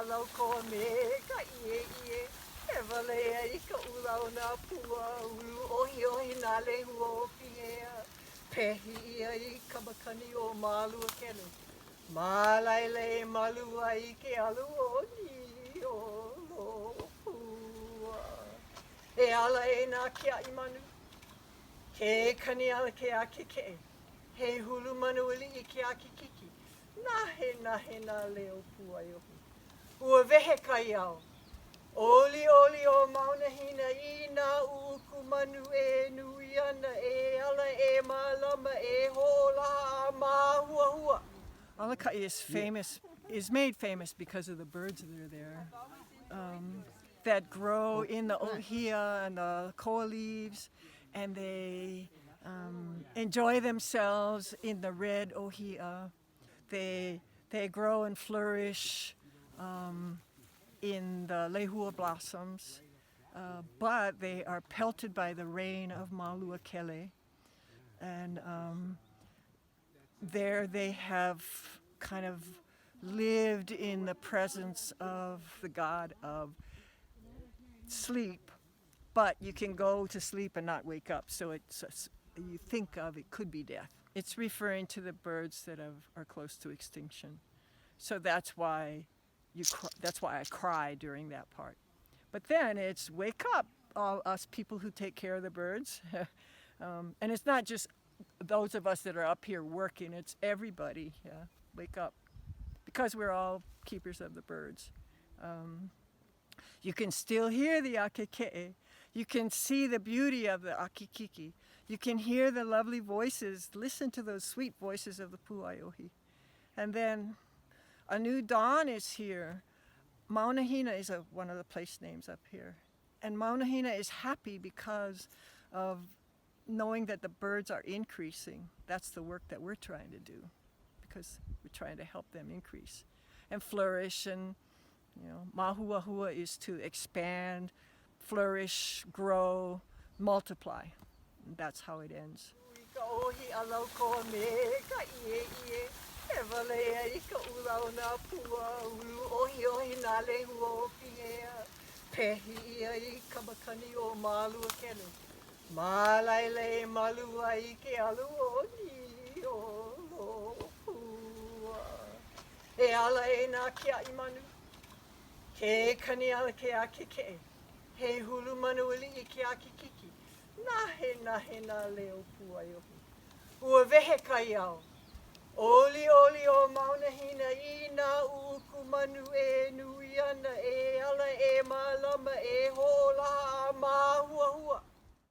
alau ko me ka ie. E wale ai ka ulau nā pua ulu ohi ohi nā lehua o pingea. Pehi ia I ka makani o mālua kele. Mālaile malua I ke alu o ni o lo pua. E ala e nā Keahi manu. Ke kani ala ke ake ke. He hulu manu ili I ke ake kiki. Nahe nā leo pua I ohi. Ua wehe Kaiao. Oli o mauna hina I nā uku manu e nui ana e ala e malama e hola ma hua hua. Kaua'is is made famous because of the birds that are there that grow in the ohia and the koa leaves, and they enjoy themselves in the red ohia. They grow and flourish in the lehua blossoms, but they are pelted by the rain of Malua Kele, and there they have kind of lived in the presence of the god of sleep, but you can go to sleep and not wake up, so you think of it could be death. It's referring to the birds that are close to extinction, so that's why I cry during that part. But then it's wake up, all us people who take care of the birds. And it's not just those of us that are up here working, it's everybody. Yeah, wake up. Because we're all keepers of the birds. You can still hear the akeke. You can see the beauty of the akikiki. You can hear the lovely voices. Listen to those sweet voices of the puaiohi. And then a new dawn is here. Maunahina is one of the place names up here. And Maunahina is happy because of knowing that the birds are increasing. That's the work that we're trying to do, because we're trying to help them increase and flourish. And mahuahua is to expand, flourish, grow, multiply. And that's how it ends. E wale ai ka ulau nā pua ulu ohi ohi nā lehua o pingea. Pehi ia I ka makani o mālua kele. Mālaile malua I ke alu o ni o lo pua. E ala e nā Keahi manu. Ke kani ala ke ake ke. He hulu manu ili I ke ake kiki. Nahe nā leo pua I ohi. Ua wehe Kaiao. Oli o mauna hina I nā uku manu e nui ana e ala e malama